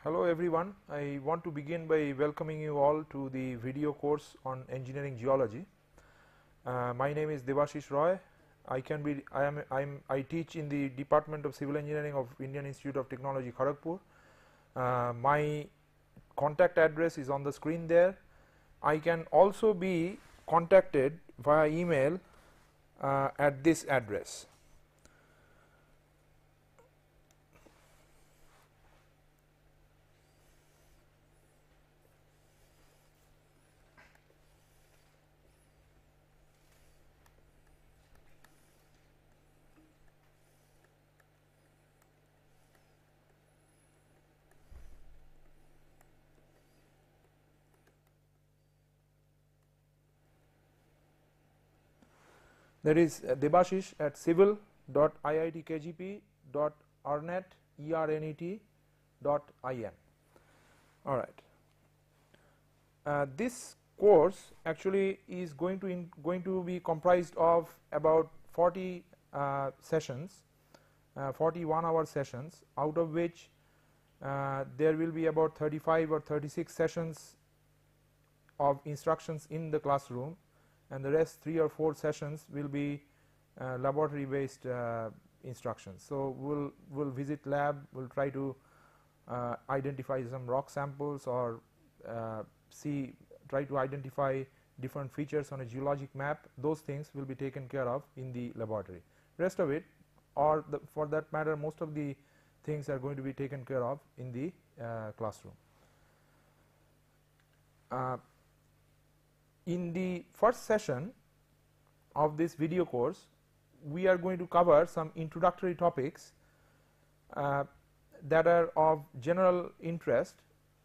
Hello everyone, I want to begin by welcoming you all to the video course on engineering geology. My name is Devashish Roy. I teach in the Department of Civil Engineering of Indian Institute of Technology, Kharagpur. My contact address is on the screen there. I can also be contacted via email at this address. That is Debashish at civil.iitkgp.arnet.in. All right. This course actually is going to be comprised of about 40 sessions, 40 1-hour sessions, out of which there will be about 35 or 36 sessions of instructions in the classroom, and the rest 3 or 4 sessions will be laboratory based instructions. So we'll visit lab, we'll try to identify some rock samples or try to identify different features on a geologic map. Those things will be taken care of in the laboratory. Rest of it, or for that matter, most of the things are going to be taken care of in the classroom. In the first session of this video course, we are going to cover some introductory topics that are of general interest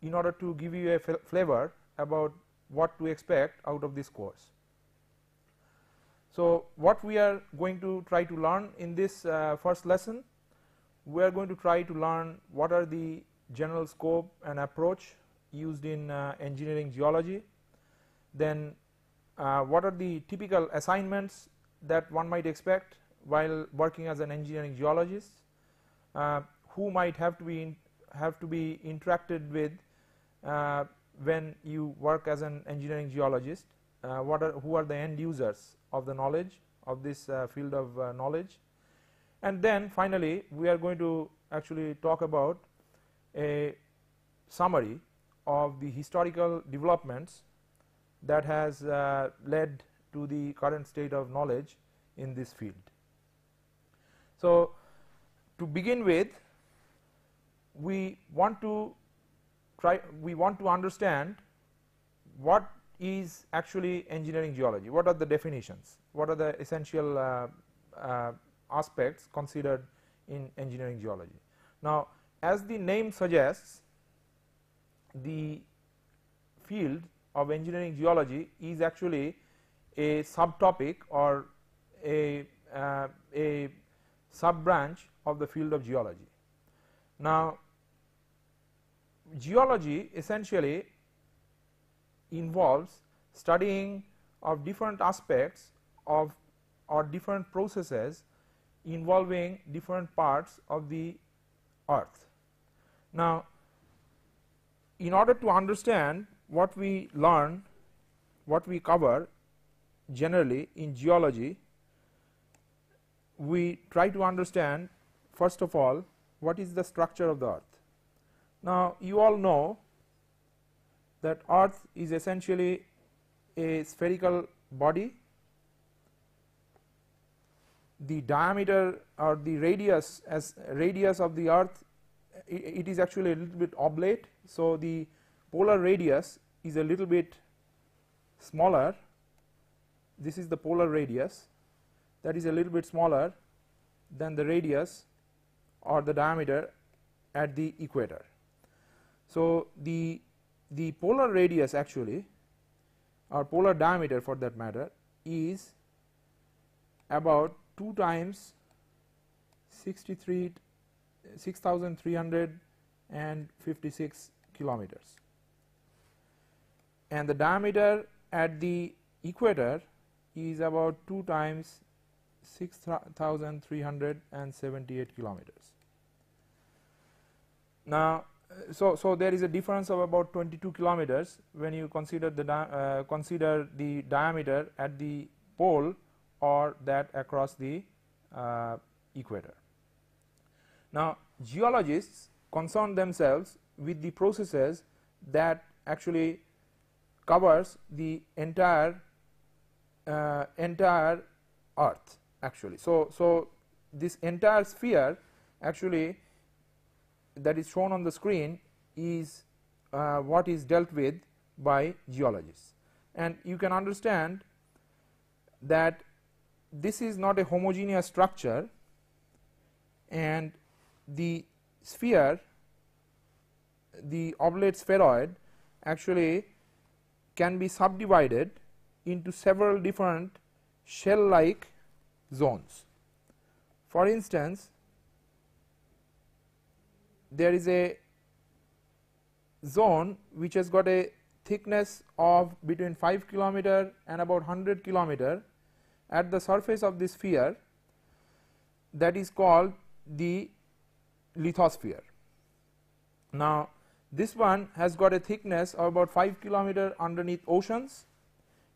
in order to give you a flavor about what to expect out of this course. So what we are going to try to learn in this first lesson, we are going to try to learn what are the general scope and approach used in engineering geology. Then what are the typical assignments that one might expect while working as an engineering geologist, who might have to be interacted with when you work as an engineering geologist, who are the end users of the knowledge of this field of knowledge. And then finally we are going to actually talk about a summary of the historical developments that has led to the current state of knowledge in this field. So to begin with, we want to understand what is actually engineering geology, what are the definitions, what are the essential aspects considered in engineering geology. Now, as the name suggests, the field of engineering geology is actually a subtopic or a sub branch of the field of geology. Now, geology essentially involves studying of different aspects of or different processes involving different parts of the earth. Now, in order to understand what we learn, what we cover generally in geology, we try to understand first of all what is the structure of the earth. Now, you all know that earth is essentially a spherical body. The diameter or the radius of the earth, it is actually a little bit oblate. So the polar radius is a little bit smaller. This is the polar radius, that is a little bit smaller than the radius or the diameter at the equator. So the polar radius actually, or polar diameter for that matter, is about 2 times 6,356 kilometers, and the diameter at the equator is about 2 times 6,378 kilometers. Now, so there is a difference of about 22 kilometers when you consider the diameter at the pole or that across the equator. Now, geologists concern themselves with the processes that actually covers the entire Earth actually. So this entire sphere actually that is shown on the screen is what is dealt with by geologists, and you can understand that this is not a homogeneous structure, and the sphere, the oblate spheroid, actually can be subdivided into several different shell like zones. For instance, there is a zone which has got a thickness of between 5 kilometer and about 100 kilometer at the surface of the sphere, that is called the lithosphere. Now, this one has got a thickness of about 5 kilometer underneath oceans,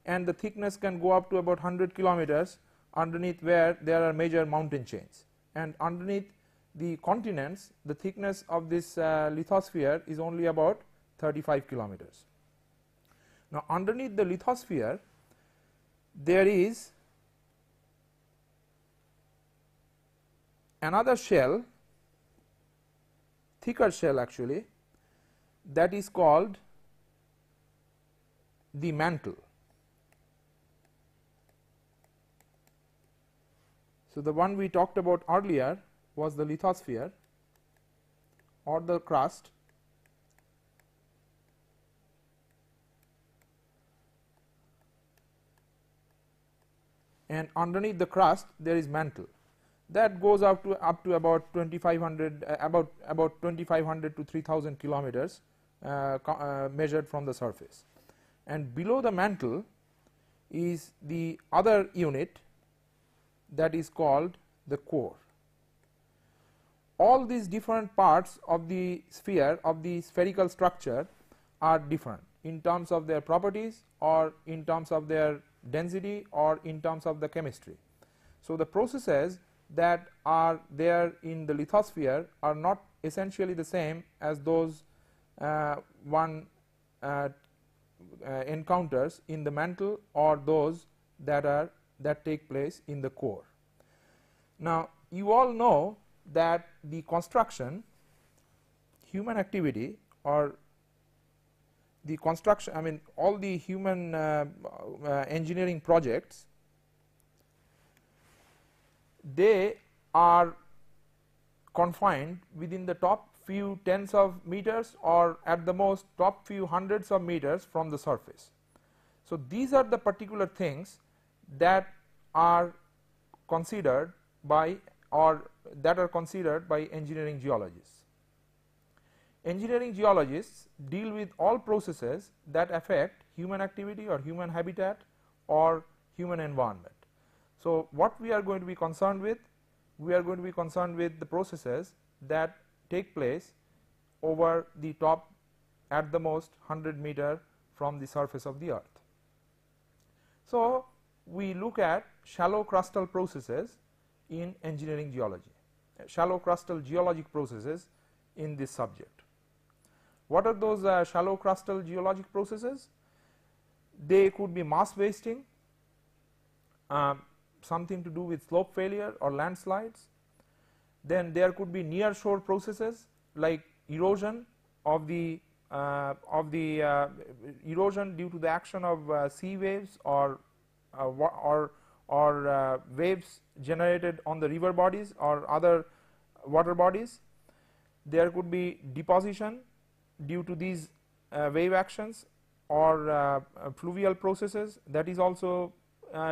and the thickness can go up to about 100 kilometers underneath where there are major mountain chains, and underneath the continents the thickness of this lithosphere is only about 35 kilometers. Now, underneath the lithosphere there is another shell, thicker shell actually, that is called the mantle. So, the one we talked about earlier was the lithosphere or the crust, and underneath the crust there is mantle that goes up to about 2500 about 2500 to 3000 kilometers measured from the surface, and below the mantle is the other unit that is called the core. All these different parts of the sphere, of the spherical structure, are different in terms of their properties or in terms of their density or in terms of the chemistry. So, the processes that are there in the lithosphere are not essentially the same as those one encounters in the mantle or those that take place in the core. Now, you all know that the construction, human activity, or the construction, I mean all the human engineering projects, they are confined within the top few tens of meters or at the most top few hundreds of meters from the surface. So, these are the particular things that are considered by engineering geologists. Engineering geologists deal with all processes that affect human activity or human habitat or human environment. So, what we are going to be concerned with? We are going to be concerned with the processes that take place over the top at the most 100 meter from the surface of the earth. So, we look at shallow crustal processes in engineering geology, shallow crustal geologic processes in this subject. What are those shallow crustal geologic processes? They could be mass wasting, something to do with slope failure or landslides. Then there could be near shore processes like erosion of the erosion due to the action of sea waves or waves generated on the river bodies or other water bodies. There could be deposition due to these wave actions or fluvial processes, that is also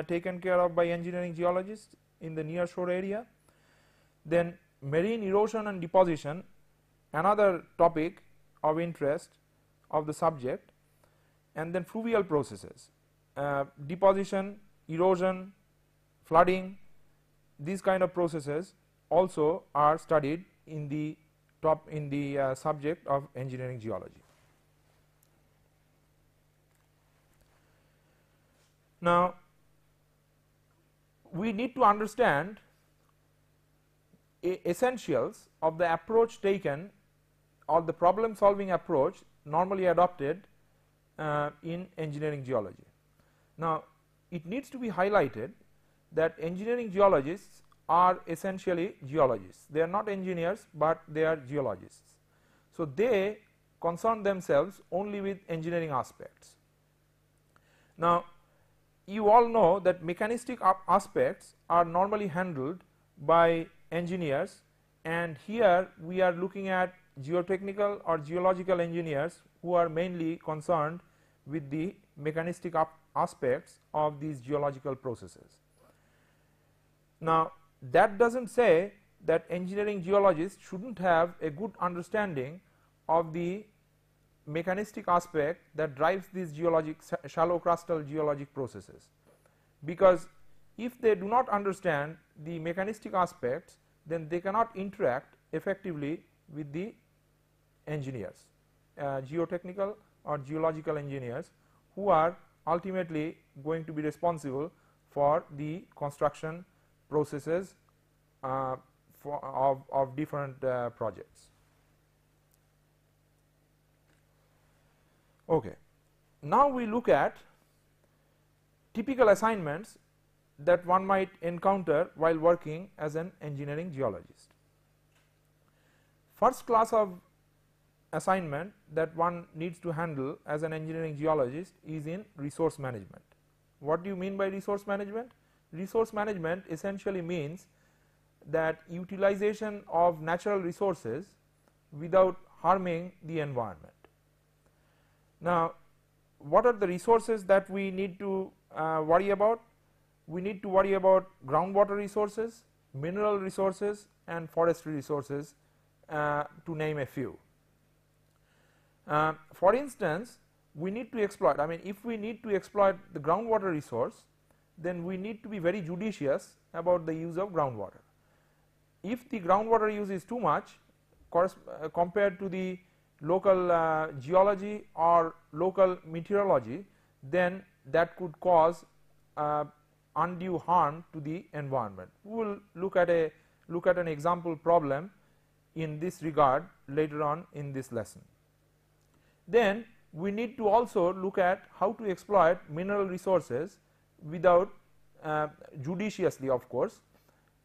taken care of by engineering geologists in the near shore area. Then marine erosion and deposition, another topic of interest of the subject, and then fluvial processes, deposition, erosion, flooding, these kind of processes also are studied in the subject of engineering geology. Now, we need to understand essentials of the approach taken or the problem solving approach normally adopted in engineering geology. Now, it needs to be highlighted that engineering geologists are essentially geologists. They are not engineers, but they are geologists. So, they concern themselves only with engineering aspects. Now, you all know that mechanistic aspects are normally handled by engineers, and here we are looking at geotechnical or geological engineers who are mainly concerned with the mechanistic aspects of these geological processes. Now, that does not say that engineering geologists should not have a good understanding of the mechanistic aspect that drives these geologic shallow crustal geologic processes, because if they do not understand the mechanistic aspects, then they cannot interact effectively with the engineers, geotechnical or geological engineers, who are ultimately going to be responsible for the construction processes of different projects. Okay. Now, we look at typical assignments that one might encounter while working as an engineering geologist. First class of assignment that one needs to handle as an engineering geologist is in resource management. What do you mean by resource management? Resource management essentially means that utilization of natural resources without harming the environment. Now, what are the resources that we need to worry about? We need to worry about groundwater resources, mineral resources, and forestry resources, to name a few. For instance, we need to exploit, if we need to exploit the groundwater resource, then we need to be very judicious about the use of groundwater. If the groundwater use is too much compared to the local geology or local meteorology, then that could cause undue harm to the environment. We will look at an example problem in this regard later on in this lesson. Then we need to also look at how to exploit mineral resources without judiciously, of course,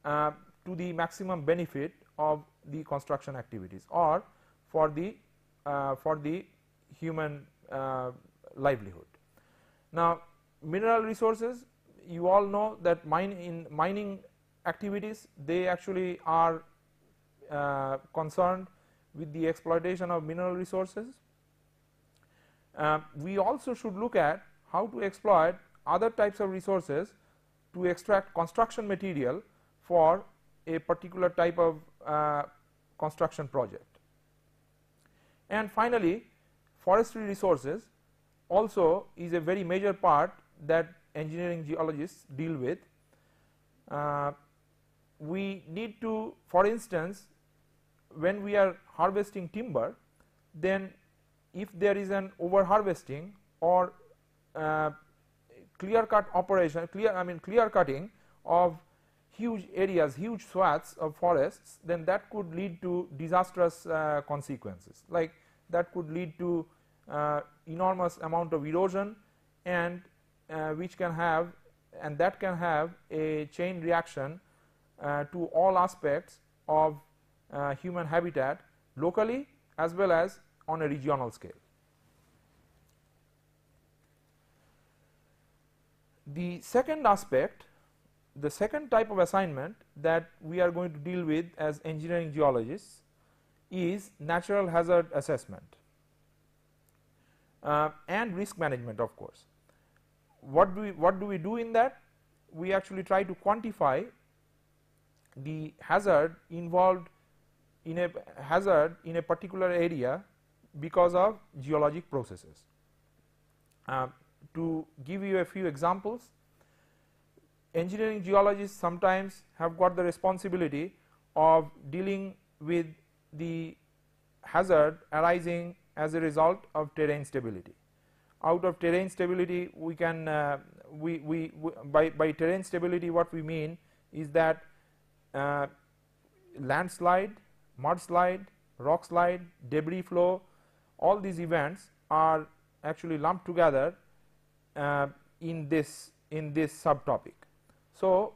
to the maximum benefit of the construction activities or for the human livelihood. Now, mineral resources, you all know that mining activities, they actually are concerned with the exploitation of mineral resources. We also should look at how to exploit other types of resources to extract construction material for a particular type of construction project. And finally, forestry resources also is a very major part that engineering geologists deal with. We need to, for instance, when we are harvesting timber, then if there is an over harvesting or clear cut operation, clear cutting of huge areas, huge swaths of forests, then that could lead to disastrous consequences, like that could lead to enormous amount of erosion, and which can have, and that can have a chain reaction to all aspects of human habitat locally as well as on a regional scale. The second aspect, the second type of assignment that we are going to deal with as engineering geologists is natural hazard assessment and risk management, of course. What do we do in that? We actually try to quantify the hazard involved in a particular area because of geologic processes. To give you a few examples, engineering geologists sometimes have got the responsibility of dealing with the hazard arising as a result of terrain stability. Out of terrain stability, we can by terrain stability what we mean is that landslide, mudslide, rock slide, debris flow, all these events are actually lumped together in this subtopic. So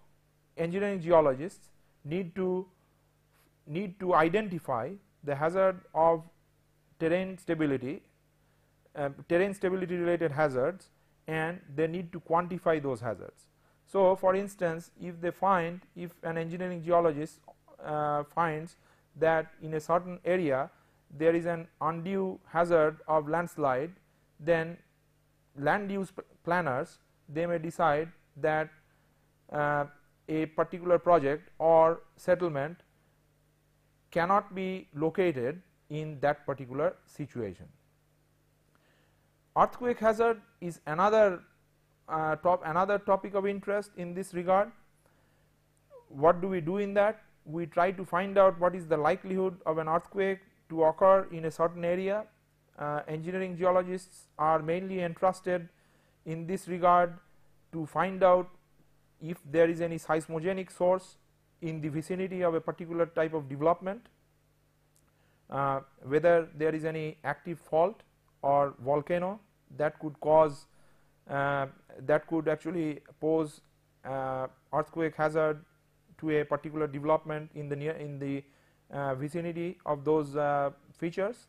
engineering geologists need to identify the hazard of terrain stability related hazards, and they need to quantify those hazards. So for instance, if an engineering geologist finds that in a certain area there is an undue hazard of landslide, then land use planners, they may decide that a particular project or settlement cannot be located in that particular situation. Earthquake hazard is another topic of interest in this regard. What do we do in that? We try to find out what is the likelihood of an earthquake to occur in a certain area. Engineering geologists are mainly entrusted in this regard to find out if there is any seismogenic source in the vicinity of a particular type of development, whether there is any active fault or volcano that could cause that could actually pose earthquake hazard to a particular development in the vicinity of those features.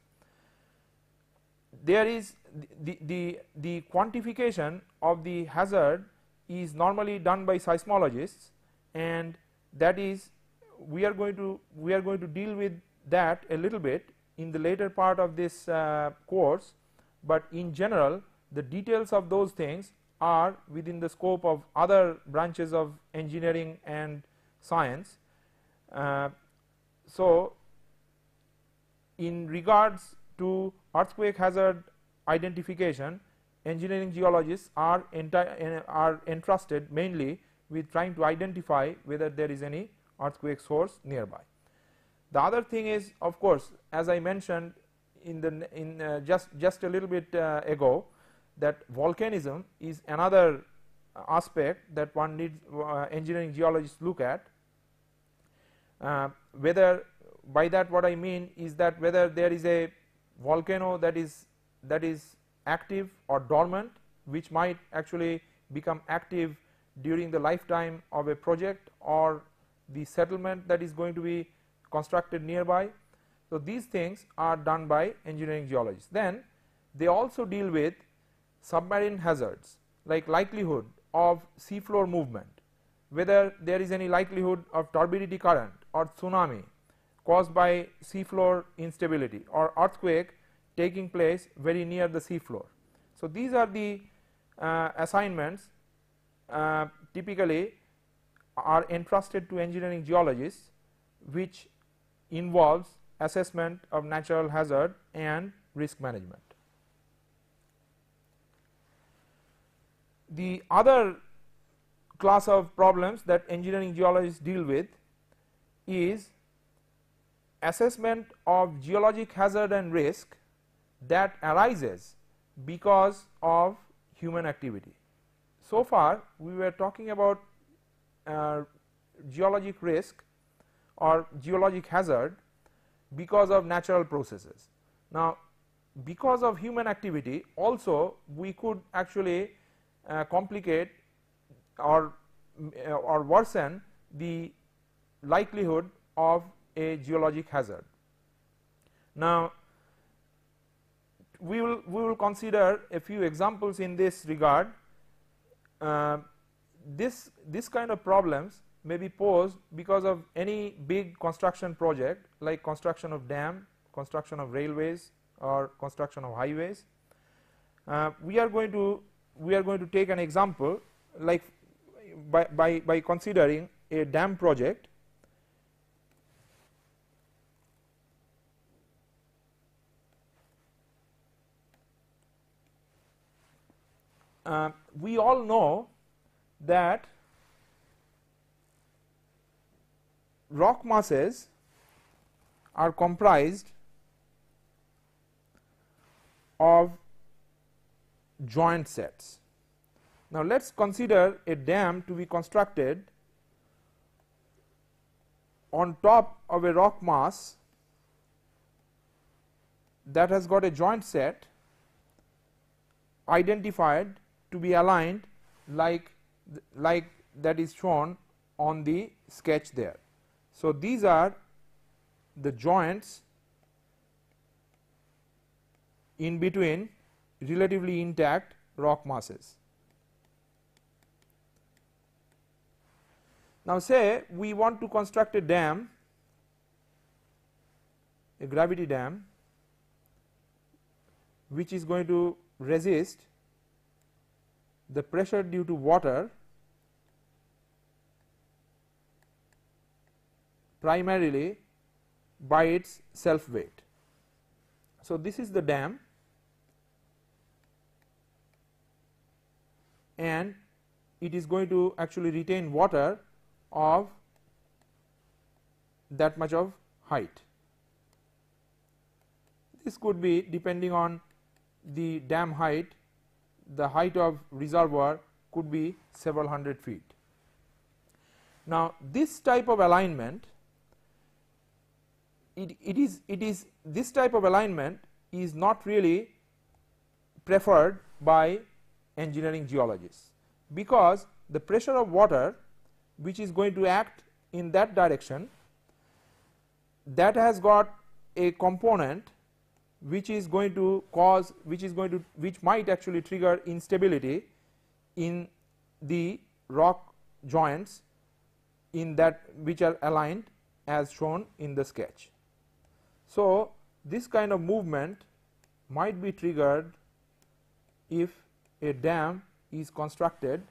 There is the quantification of the hazard is normally done by seismologists, and that is we are going to deal with that a little bit in the later part of this course, but in general the details of those things are within the scope of other branches of engineering and science. So in regards to earthquake hazard identification, engineering geologists are entrusted mainly with trying to identify whether there is any earthquake source nearby. The other thing is, of course, as I mentioned just a little bit ago, that volcanism is another aspect that one needs engineering geologists look at. Whether by that what I mean is that whether there is a volcano that is active or dormant, which might actually become active during the lifetime of a project or the settlement that is going to be constructed nearby. So these things are done by engineering geologists. Then they also deal with submarine hazards, like likelihood of seafloor movement, whether there is any likelihood of turbidity current or tsunami caused by seafloor instability or earthquake taking place very near the seafloor. So these are the assignments typically are entrusted to engineering geologists, which involves assessment of natural hazard and risk management. The other class of problems that engineering geologists deal with is assessment of geologic hazard and risk that arises because of human activity. So far we were talking about geologic risk or geologic hazard because of natural processes. Now because of human activity also we could actually complicate or worsen the likelihood of a geologic hazard. Now we will consider a few examples in this regard. This kind of problems may be posed because of any big construction project, like construction of dam, construction of railways, or construction of highways. We are going to take an example, like by considering a dam project. We all know that rock masses are comprised of joint sets. Now let us consider a dam to be constructed on top of a rock mass that has got a joint set identified to be aligned like that is shown on the sketch there. So these are the joints in between relatively intact rock masses. Now say we want to construct a dam, a gravity dam, which is going to resist the pressure due to water primarily by its self weight. So this is the dam, and it is going to actually retain water of that much of height. This could be, depending on the dam height, the height of reservoir could be several hundred feet. Now this type of alignment, this type of alignment is not really preferred by engineering geologists, because the pressure of water which is going to act in that direction, that has got a component which is going to cause, which might actually trigger instability in the rock joints in that which are aligned as shown in the sketch. So this kind of movement might be triggered if a dam is constructed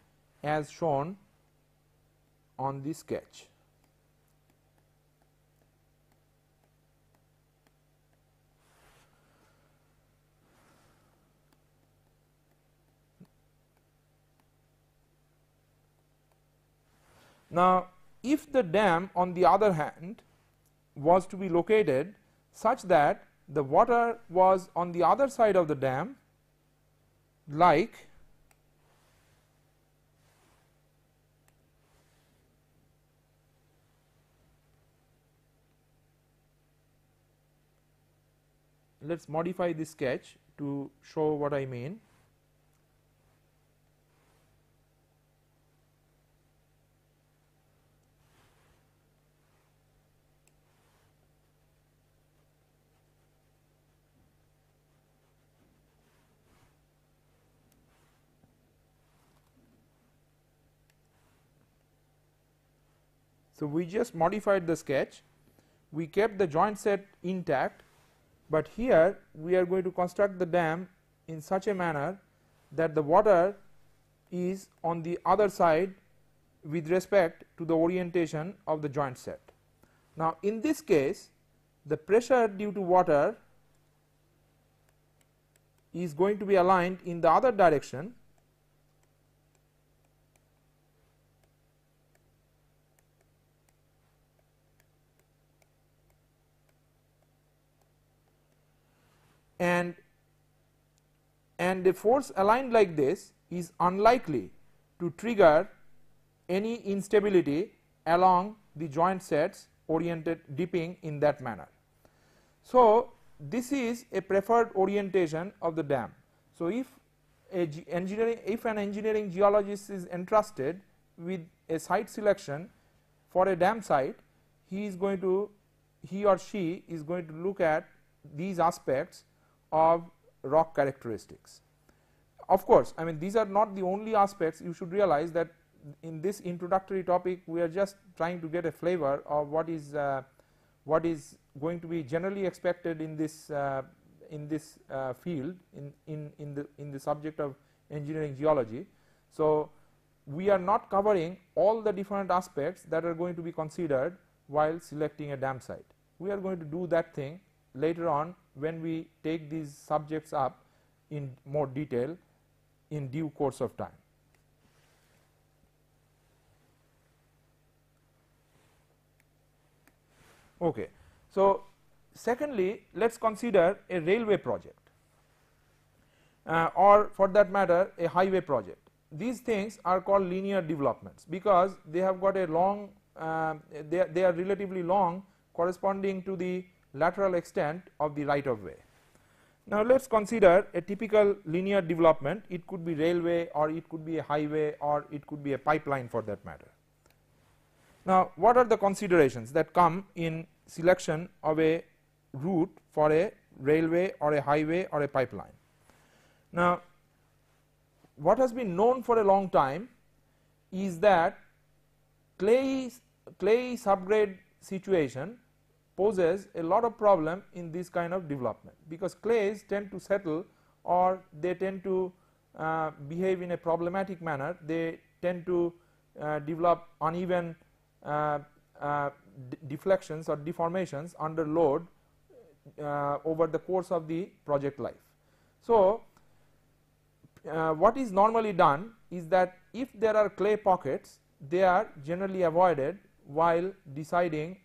as shown on the sketch. Now if the dam on the other hand was to be located such that the water was on the other side of the dam, like let us modify this sketch to show what I mean. So we just modified the sketch, we kept the joint set intact, but here we are going to construct the dam in such a manner that the water is on the other side with respect to the orientation of the joint set. Now in this case, the pressure due to water is going to be aligned in the other direction, and a force aligned like this is unlikely to trigger any instability along the joint sets oriented dipping in that manner. So this is a preferred orientation of the dam. So if an engineering geologist is entrusted with a site selection for a dam site, he or she is going to look at these aspects of rock characteristics. Of course, I mean these are not the only aspects. You should realize that in this introductory topic we are just trying to get a flavor of what is going to be generally expected in this field in the subject of engineering geology. So we are not covering all the different aspects that are going to be considered while selecting a dam site. We are going to do that thing later on when we take these subjects up in more detail in due course of time. Okay. So secondly, let us consider a railway project. or for that matter a highway project. These things are called linear developments because they have got a long they are relatively long, corresponding to the lateral extent of the right of way. Now let us consider a typical linear development. It could be railway, or it could be a highway, or it could be a pipeline for that matter. Now what are the considerations that come in selection of a route for a railway or a highway or a pipeline? Now what has been known for a long time is that clay subgrade situation poses a lot of problem in this kind of development, because clays tend to settle, or they tend to behave in a problematic manner. They tend to develop uneven deflections or deformations under load over the course of the project life. So what is normally done is that if there are clay pockets, they are generally avoided while deciding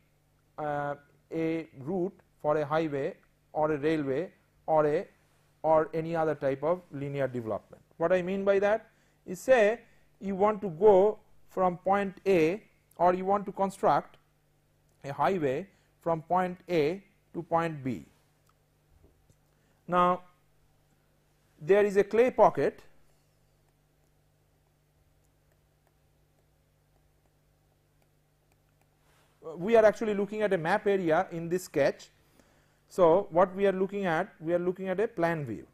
a route for a highway or a railway or any other type of linear development. What I mean by that is, say you want to go from point A, or you want to construct a highway from point A to point B. Now there is a clay pocket we are actually looking at a map area in this sketch. So what we are looking at a plan view.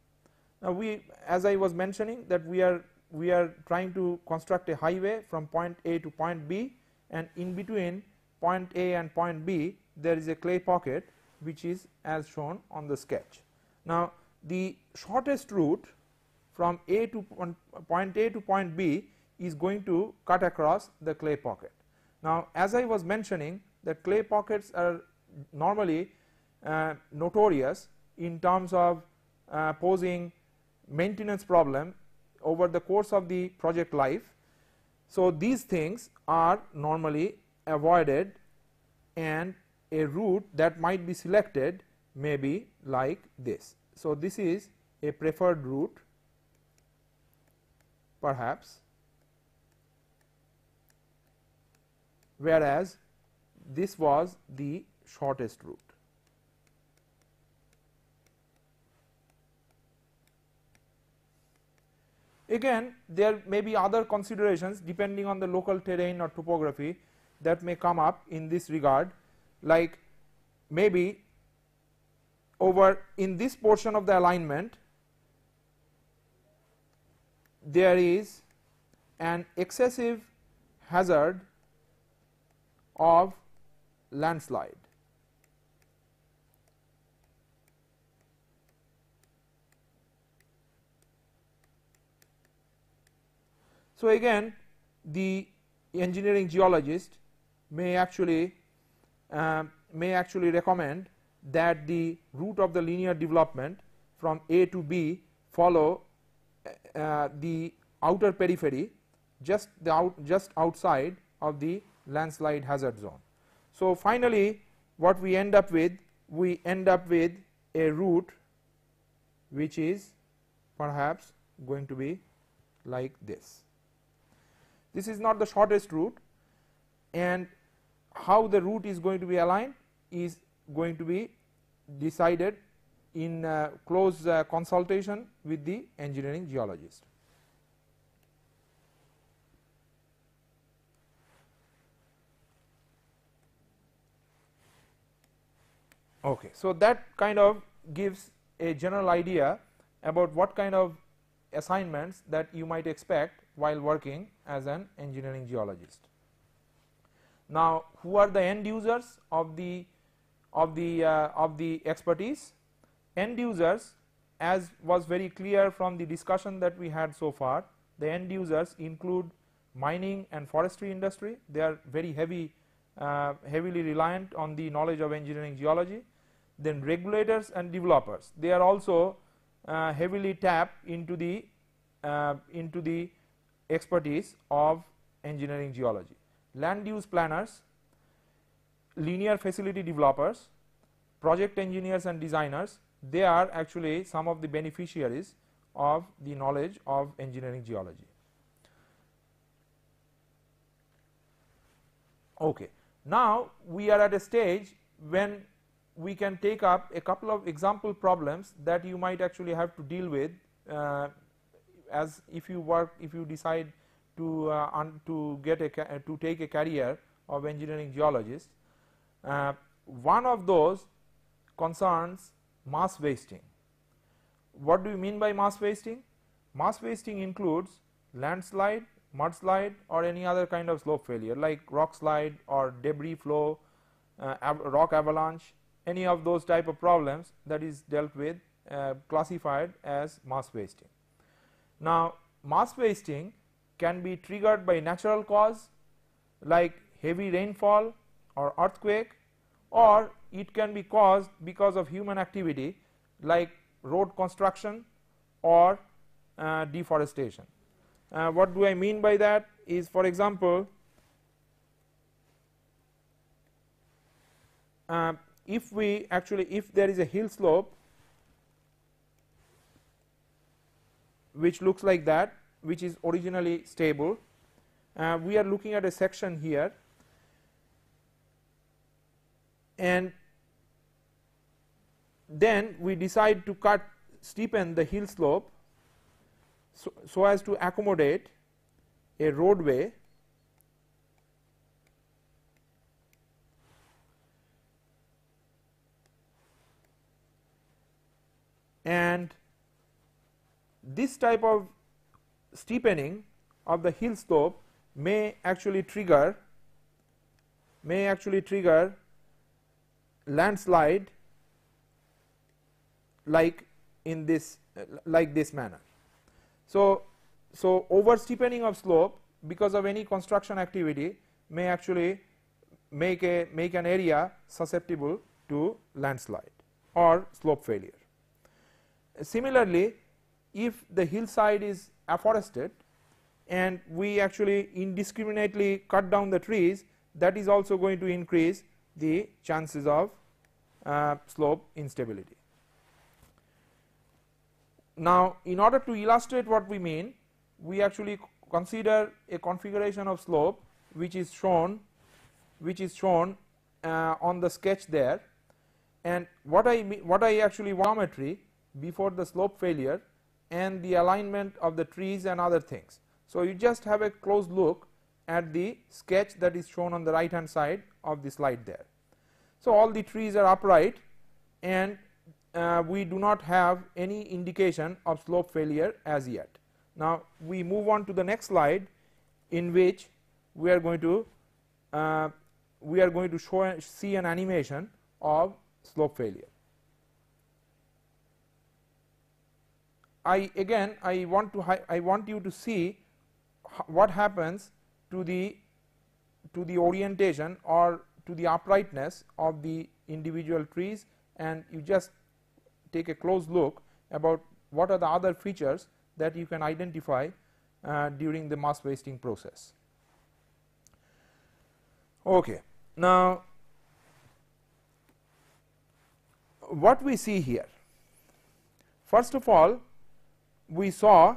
Now we, as I was mentioning, that we are trying to construct a highway from point A to point B, and in between point A and point B there is a clay pocket which is as shown on the sketch. Now the shortest route from point A to point B is going to cut across the clay pocket. Now as I was mentioning, that clay pockets are normally notorious in terms of posing maintenance problem over the course of the project life. So these things are normally avoided, and a route that might be selected may be like this. So this is a preferred route perhaps, whereas this was the shortest route. Again, there may be other considerations depending on the local terrain or topography that may come up in this regard, like maybe over in this portion of the alignment there is an excessive hazard of landslide. So again, the engineering geologist may actually recommend that the route of the linear development from A to B follow the outer periphery, just outside of the landslide hazard zone. So finally what we end up with a route which is perhaps going to be like this. This is not the shortest route, and how the route is going to be aligned is going to be decided in close consultation with the engineering geologist. Okay, so that kind of gives a general idea about what kind of assignments that you might expect while working as an engineering geologist. Now who are the end users of the expertise? End users, as was very clear from the discussion that we had so far, the end users include mining and forestry industry. They are very heavily reliant on the knowledge of engineering geology. Then regulators and developers, they are also heavily tapped into the expertise of engineering geology. Land use planners, linear facility developers, project engineers and designers, they are actually some of the beneficiaries of the knowledge of engineering geology. Okay. Now we are at a stage when we can take up a couple of example problems that you might actually have to deal with as if you decide to take a career of engineering geologist. One of those concerns mass wasting. What do you mean by mass wasting? Mass wasting includes landslide, mudslide, or any other kind of slope failure like rock slide or debris flow, rock avalanche, any of those type of problems that is dealt with, classified as mass wasting. Now mass wasting can be triggered by natural cause like heavy rainfall or earthquake, or it can be caused because of human activity like road construction or deforestation. What do I mean by that is, for example, if there is a hill slope which looks like that, which is originally stable, we are looking at a section here, and then we decide to steepen the hill slope so as to accommodate a roadway and this type of steepening of the hill slope may actually trigger landslide like in this manner. So over steepening of slope because of any construction activity may actually make an area susceptible to landslide or slope failure. Similarly, if the hillside is afforested and we actually indiscriminately cut down the trees, that is also going to increase the chances of slope instability. Now in order to illustrate what we mean, we actually consider a configuration of slope which is shown on the sketch there, and what I actually want geometry before the slope failure and the alignment of the trees and other things. So you just have a close look at the sketch that is shown on the right hand side of the slide there. So all the trees are upright and we do not have any indication of slope failure as yet. Now we move on to the next slide, in which we are going to see an animation of slope failure. I want you to see what happens to the orientation or to the uprightness of the individual trees, and you just take a close look about what are the other features that you can identify during the mass wasting process. Okay. Now what we see here, first of all, we saw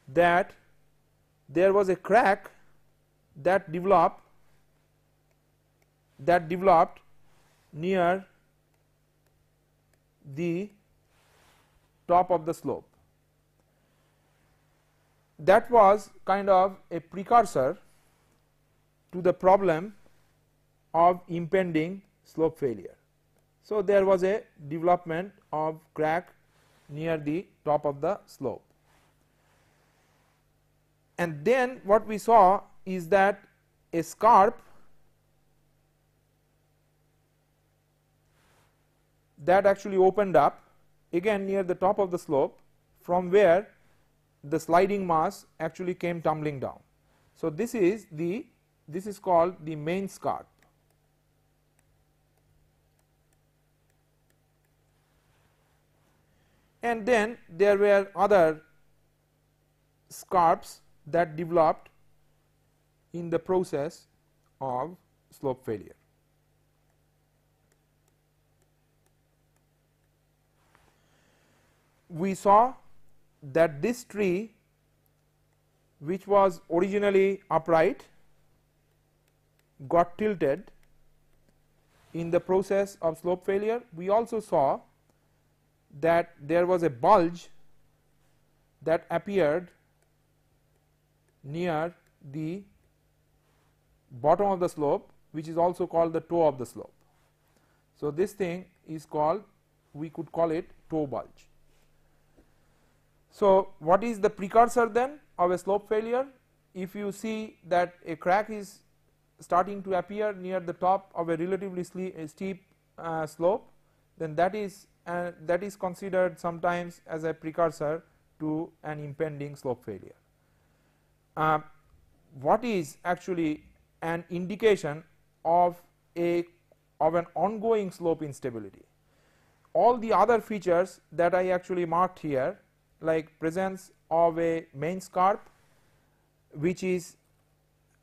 that there was a crack that developed near the top of the slope. That was kind of a precursor to the problem of impending slope failure. So there was a development of crack near the top of the slope, and then what we saw is that a scarp that actually opened up again near the top of the slope, from where the sliding mass actually came tumbling down. So this is called the main scarp. And then there were other scarps that developed in the process of slope failure. we saw that this tree, which was originally upright, got tilted in the process of slope failure. We also saw that there was a bulge that appeared near the bottom of the slope, which is also called the toe of the slope. So, this thing is called, we could call it toe bulge. So, what is the precursor then of a slope failure? If you see that a crack is starting to appear near the top of a relatively steep slope, then that is considered sometimes as a precursor to an impending slope failure. What is actually an indication of an ongoing slope instability? All the other features that I actually marked here, like presence of a main scarp, which is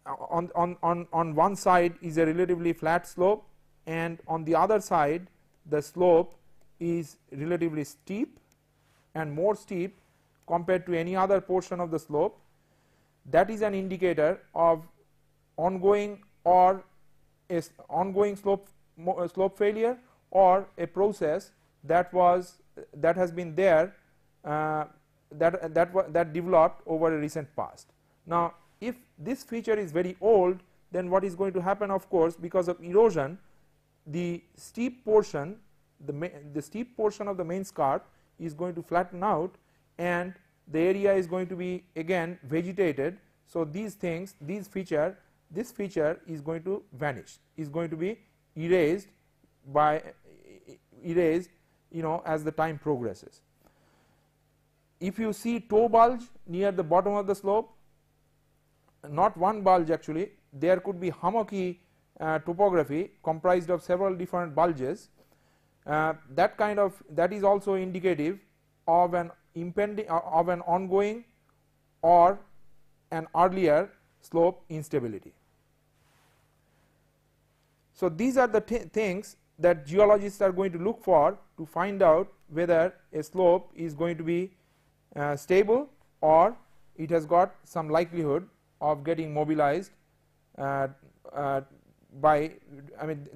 on one side is a relatively flat slope, and on the other side the slope is relatively steep and more steep compared to any other portion of the slope. That is an indicator of ongoing or a ongoing slope failure, or a process that has been there that developed over a recent past. Now, if this feature is very old, then what is going to happen, of course, because of erosion, the steep portion, the steep portion of the main scarp is going to flatten out, and the area is going to be again vegetated. So, these things, this feature is going to vanish, is going to be erased as the time progresses. If you see toe bulge near the bottom of the slope, not one bulge actually, there could be hummocky topography comprised of several different bulges. That is also indicative of an ongoing or an earlier slope instability. So, these are the things that geologists are going to look for to find out whether a slope is going to be stable or it has got some likelihood of getting mobilized by, I mean,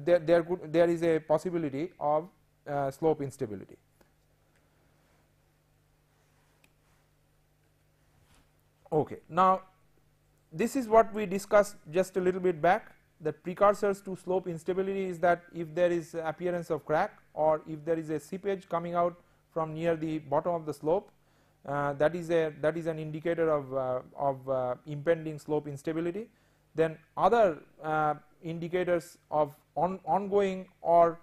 there is a possibility of slope instability. Okay. Now, this is what we discussed just a little bit back. The precursors to slope instability is that if there is appearance of crack, or if there is a seepage coming out from near the bottom of the slope, that is an indicator of impending slope instability. Then other indicators of ongoing or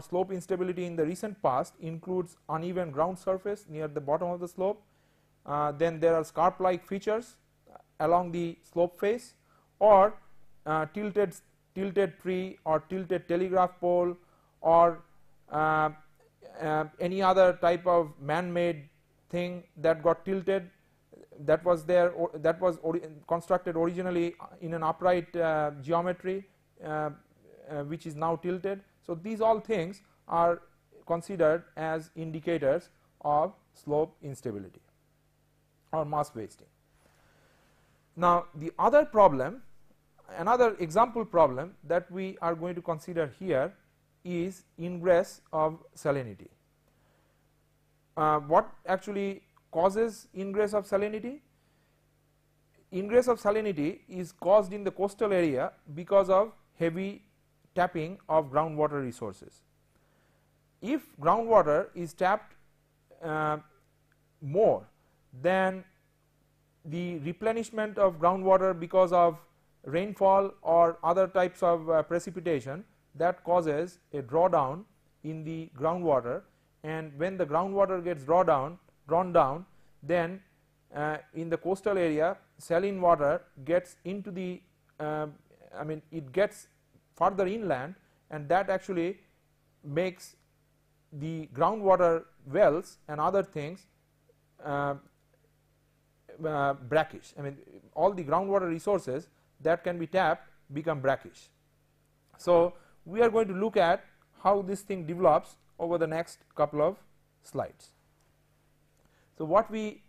slope instability in the recent past includes uneven ground surface near the bottom of the slope. Then there are scarp like features along the slope face, or tilted tree or tilted telegraph pole, or any other type of man-made thing that got tilted, that was constructed originally in an upright geometry, which is now tilted. So, these all things are considered as indicators of slope instability or mass wasting. Now, the other problem, another example problem that we are going to consider here is ingress of salinity. What actually causes ingress of salinity? Ingress of salinity is caused in the coastal area because of heavy tapping of groundwater resources. If groundwater is tapped more, then the replenishment of groundwater because of rainfall or other types of precipitation, that causes a drawdown in the groundwater, and when the groundwater gets drawn down, then in the coastal area saline water gets into the it gets further inland, and that actually makes the groundwater wells and other things brackish. I mean, all the groundwater resources that can be tapped become brackish. So, we are going to look at how this thing develops over the next couple of slides. So what we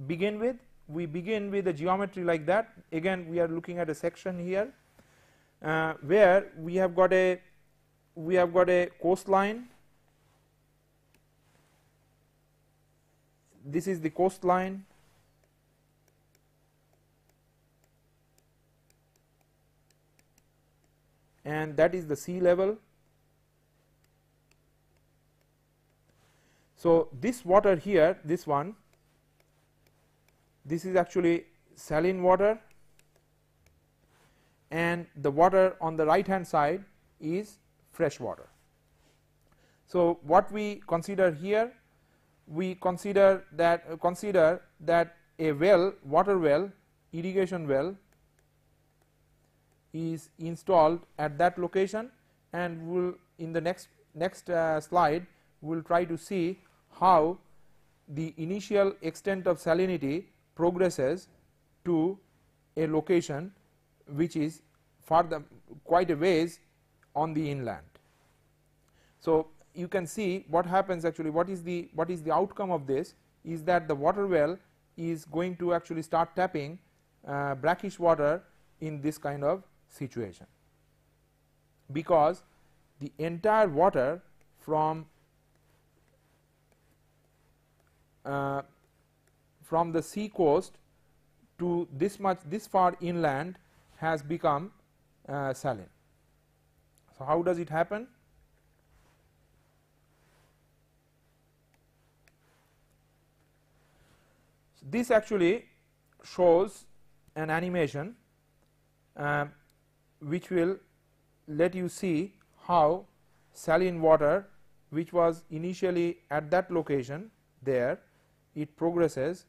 begin with? We begin with a geometry like that. Again, we are looking at a section here where we have got a coastline. This is the coastline, and that is the sea level. So this water here, this one, this is actually saline water, and the water on the right hand side is fresh water. So what we consider here, we consider that a well, water well, irrigation well is installed at that location, and we will in the next slide we will try to see how the initial extent of salinity progresses to a location which is farther quite a ways on the inland. So you can see what happens actually, what is the outcome of this is that the water well is going to actually start tapping brackish water in this kind of situation, because the entire water from the sea coast to this far inland has become saline. So how does it happen? So this actually shows an animation which will let you see how saline water, which was initially at that location there, it progresses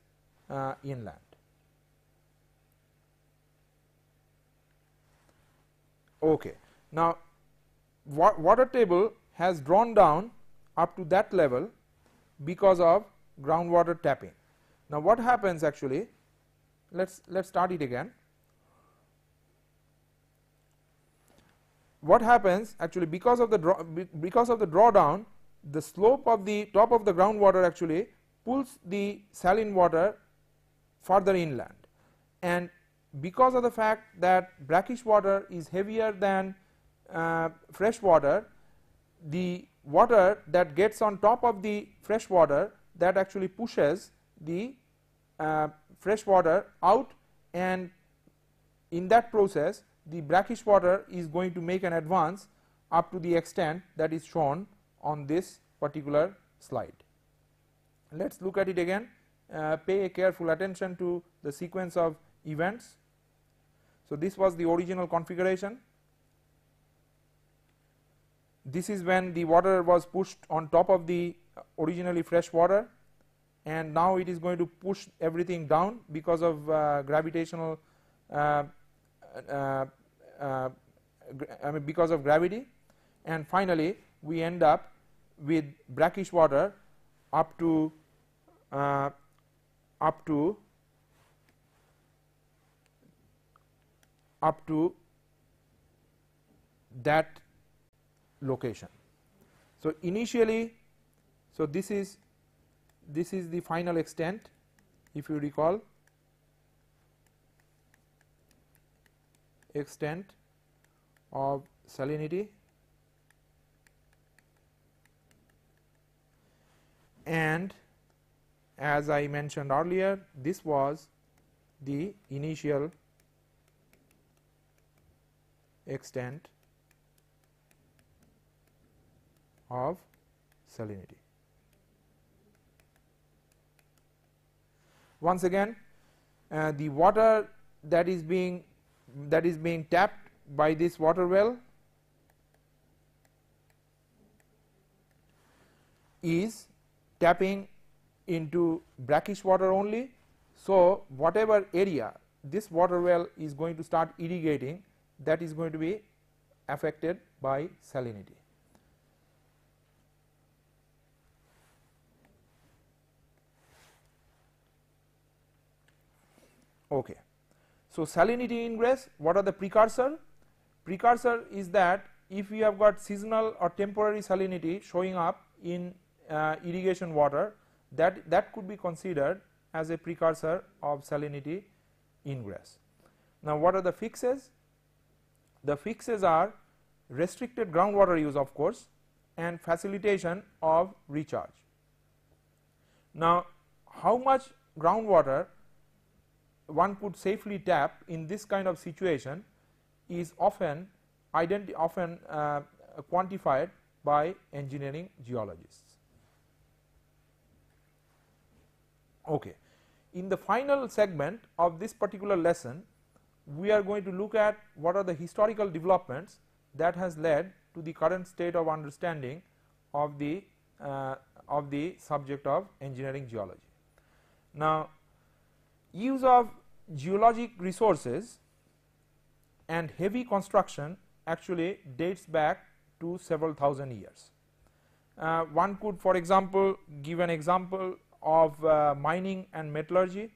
inland. Okay. Now water table has drawn down up to that level because of groundwater tapping. Now what happens actually, let's start it again. What happens actually, because of the drawdown, the slope of the top of the groundwater actually pulls the saline water further inland, and because of the fact that brackish water is heavier than fresh water, the water that gets on top of the fresh water, that actually pushes the fresh water out, and in that process the brackish water is going to make an advance up to the extent that is shown on this particular slide. Let us look at it again. Pay a careful attention to the sequence of events. So this was the original configuration. This is when the water was pushed on top of the originally fresh water, and now it is going to push everything down because of gravitational because of gravity, and finally we end up with brackish water up to that location. So initially, so this is the final extent, if you recall, extent of salinity, and as I mentioned earlier, this was the initial extent of salinity. Once again, the water that is being tapped by this water well is tapping into brackish water only. So whatever area this water well is going to start irrigating, that is going to be affected by salinity. Okay. So salinity ingress, what are the precursor? Precursor is that if you have got seasonal or temporary salinity showing up in irrigation water, that could be considered as a precursor of salinity ingress. Now, what are the fixes? The fixes are restricted groundwater use, of course, and facilitation of recharge. Now, how much groundwater one could safely tap in this kind of situation is often quantified by engineering geologists. Okay. In the final segment of this particular lesson, we are going to look at what are the historical developments that has led to the current state of understanding of the subject of engineering geology. Now, use of geologic resources and heavy construction actually dates back to several thousand years. One could, for example, give an example of mining and metallurgy,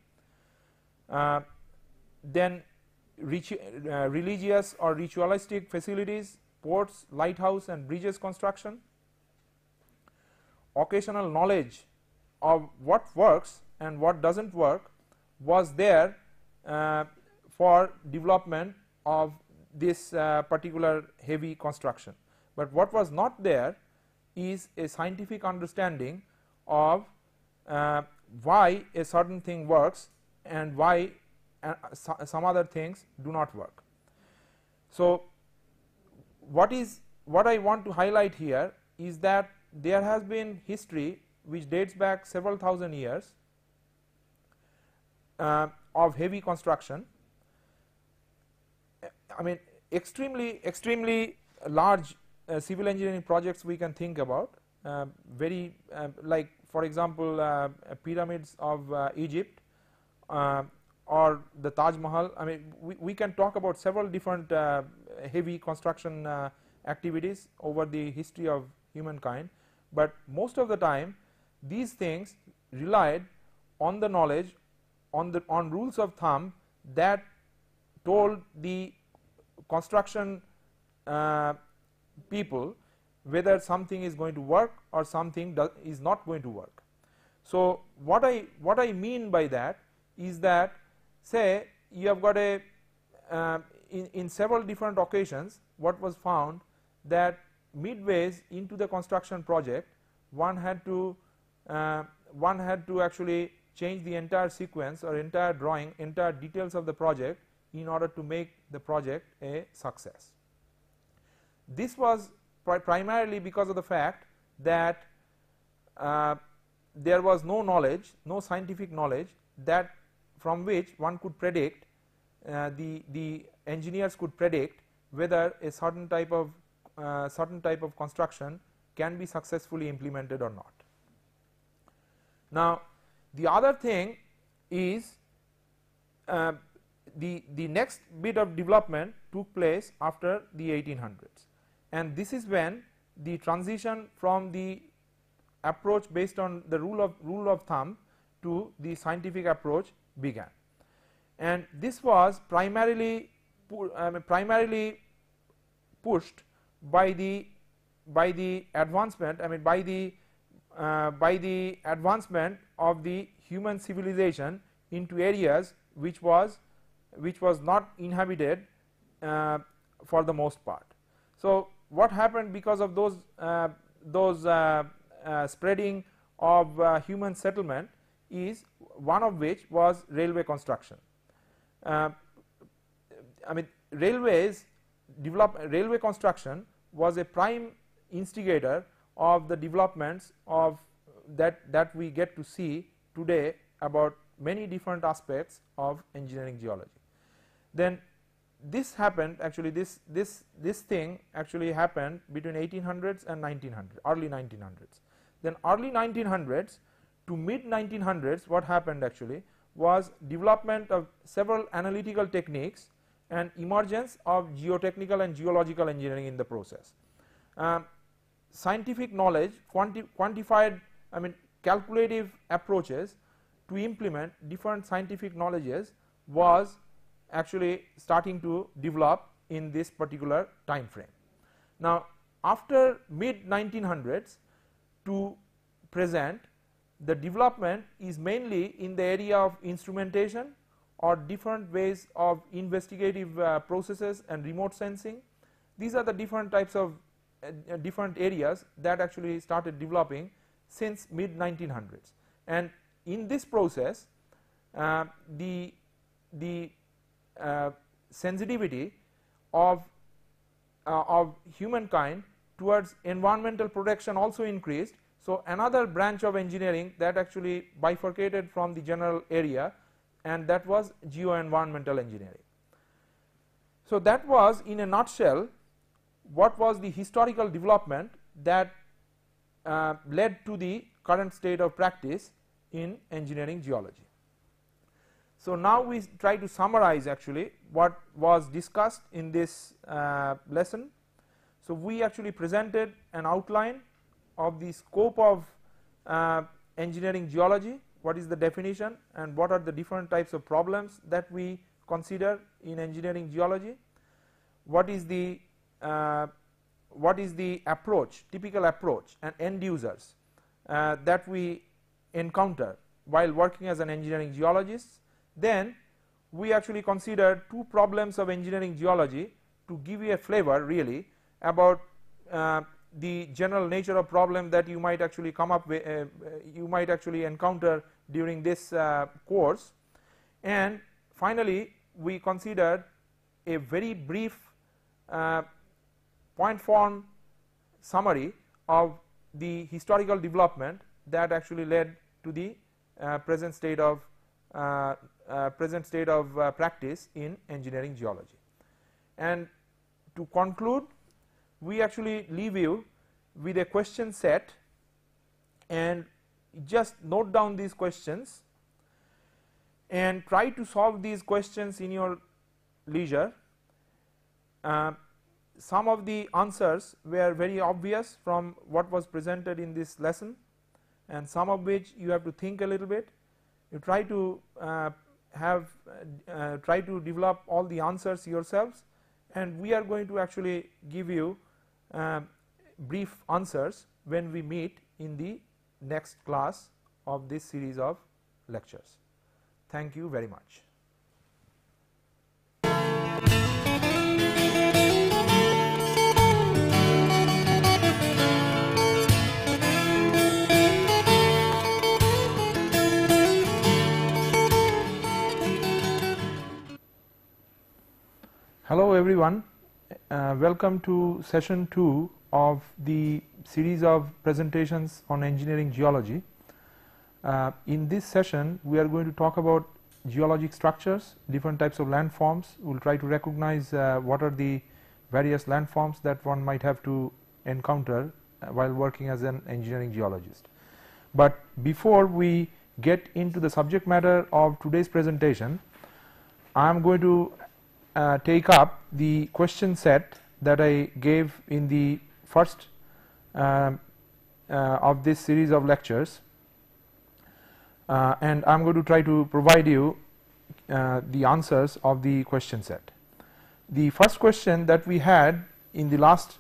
then religious or ritualistic facilities, ports, lighthouse and bridges construction, occasional knowledge of what works and what does not work was there for development of this particular heavy construction, but what was not there is a scientific understanding of why a certain thing works and why some other things do not work. So, what I want to highlight here is that there has been history which dates back several thousand years of heavy construction. I mean, extremely large civil engineering projects we can think about, very like, for example, pyramids of Egypt or the Taj Mahal. I mean, we can talk about several different heavy construction activities over the history of humankind, but most of the time these things relied on the knowledge, on rules of thumb that told the construction people whether something is going to work or something is not going to work. So, what I mean by that is that, say you have got a in several different occasions what was found that midways into the construction project one had to actually change the entire sequence or entire drawing, entire details of the project in order to make the project a success. This was primarily because of the fact that there was no knowledge, no scientific knowledge that from which one could predict, the engineers could predict whether a certain type of construction can be successfully implemented or not. Now, the other thing is the next bit of development took place after the 1800s, and this is when the transition from the approach based on the rule of thumb to the scientific approach began, and this was primarily pushed by the advancement, by the advancement of the human civilization into areas which was not inhabited for the most part. So, what happened because of those spreading of human settlement is one of which was railway construction. Railway construction was a prime instigator of the developments of that we get to see today about many different aspects of engineering geology. Then this happened, actually this thing actually happened between 1800s and 1900, early 1900s. Then early 1900s to mid 1900s, what happened actually was development of several analytical techniques and emergence of geotechnical and geological engineering in the process. Scientific knowledge, quantified, calculative approaches to implement different scientific knowledges was actually starting to develop in this particular time frame. Now, after mid 1900s to present, the development is mainly in the area of instrumentation or different ways of investigative processes and remote sensing. These are the different types of different areas that actually started developing since mid 1900s, and in this process the sensitivity of humankind towards environmental protection also increased. So another branch of engineering that actually bifurcated from the general area, and that was geo-environmental engineering. So that was in a nutshell what was the historical development that led to the current state of practice in engineering geology. So now we try to summarize actually what was discussed in this lesson. So we actually presented an outline of the scope of engineering geology, what is the definition and what are the different types of problems that we consider in engineering geology, what is the approach, typical approach and end users that we encounter while working as an engineering geologist. Then we actually considered two problems of engineering geology to give you a flavor really about the general nature of problem that you might actually come up with, you might actually encounter during this course. And finally we considered a very brief point form summary of the historical development that actually led to the present state of practice in engineering geology. And to conclude, we actually leave you with a question set, and just note down these questions and try to solve these questions in your leisure. Some of the answers were very obvious from what was presented in this lesson, and some of which you have to think a little bit. You try to try to develop all the answers yourselves, and we are going to actually give you brief answers when we meet in the next class of this series of lectures. Thank you very much. Hello everyone, welcome to session 2 of the series of presentations on engineering geology. In this session we are going to talk about geologic structures, different types of landforms. We will try to recognize what are the various landforms that one might have to encounter while working as an engineering geologist. But before we get into the subject matter of today's presentation, I am going to take up the question set that I gave in the first of this series of lectures, and I am going to try to provide you the answers of the question set. The first question that we had in the last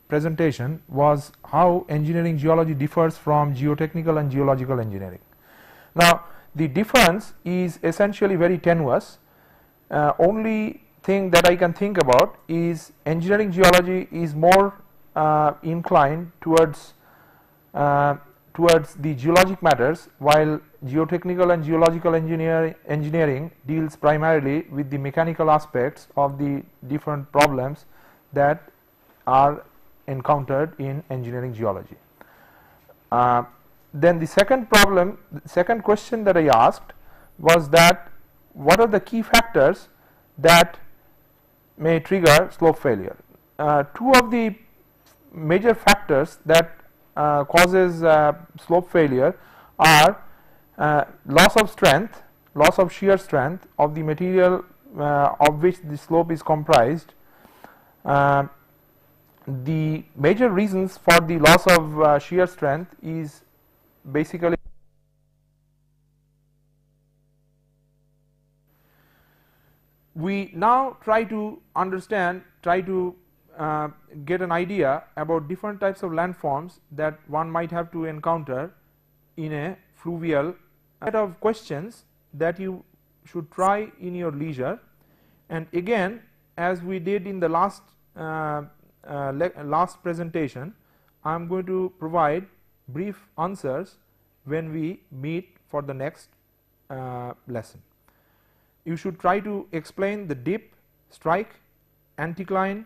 presentation was how engineering geology differs from geotechnical and geological engineering. Now the difference is essentially very tenuous. Only thing that I can think about is engineering geology is more inclined towards the geologic matters, while geotechnical and geological engineering deals primarily with the mechanical aspects of the different problems that are encountered in engineering geology. Then the second question that I asked was that what are the key factors that may trigger slope failure. Two of the major factors that causes slope failure are loss of strength, loss of shear strength of the material of which the slope is comprised. The major reasons for the loss of shear strength is basically we now try to understand, try to get an idea about different types of landforms that one might have to encounter in a fluvial set of questions that you should try in your leisure. And again, as we did in the last presentation, I am going to provide brief answers when we meet for the next lesson. You should try to explain the dip, strike, anticline,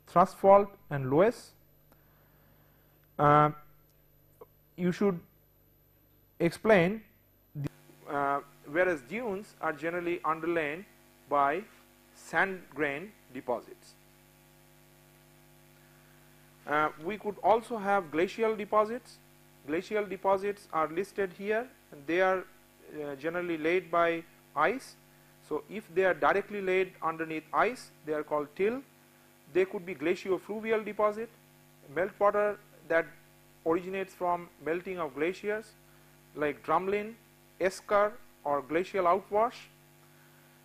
thrust fault and loess. You should explain whereas dunes are generally underlain by sand grain deposits. We could also have glacial deposits. Glacial deposits are listed here, and they are generally laid by ice. So, if they are directly laid underneath ice, they are called till. They could be glaciofluvial deposit, meltwater that originates from melting of glaciers like drumlin, esker or glacial outwash.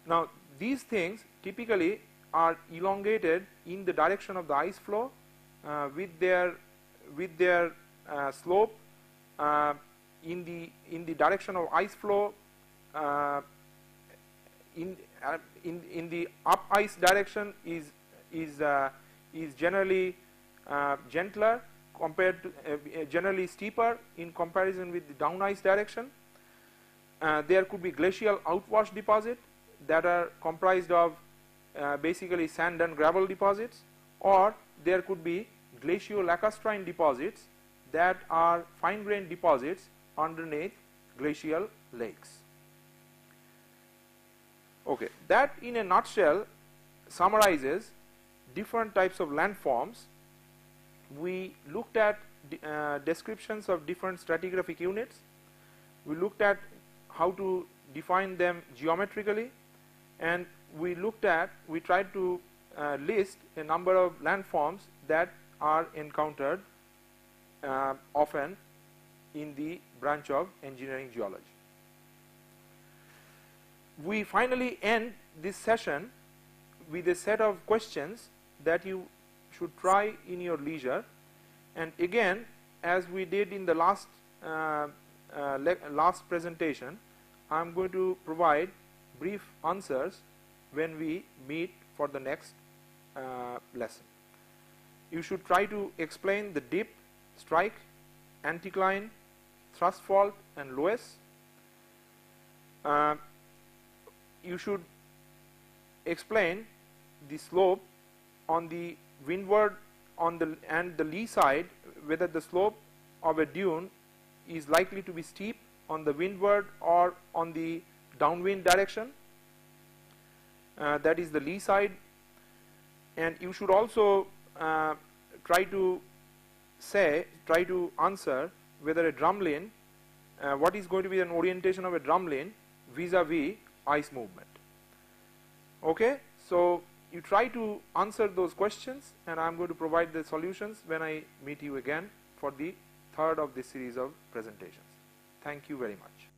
Now, these things typically are elongated in the direction of the ice flow with their slope in the direction of ice flow in the up ice direction is generally gentler compared to generally steeper in comparison with the down ice direction. There could be glacial outwash deposit that are comprised of basically sand and gravel deposits, or there could be glaciolacustrine deposits that are fine grained deposits underneath glacial lakes. Okay, that in a nutshell summarizes different types of landforms. We looked at descriptions of different stratigraphic units. We looked at how to define them geometrically, and we tried to list a number of landforms that are encountered often in the branch of engineering geology. We finally end this session with a set of questions that you should try in your leisure, and again, as we did in the last presentation, I am going to provide brief answers when we meet for the next lesson. You should try to explain the dip, strike, anticline, thrust fault and loess. You should explain the slope on the windward and the lee side, whether the slope of a dune is likely to be steep on the windward or on the downwind direction, that is the lee side. And you should also try to answer whether a drumlin, what is going to be an orientation of a drumlin vis-a-vis ice movement. Okay, so you try to answer those questions, and I am going to provide the solutions when I meet you again for the third of this series of presentations. Thank you very much.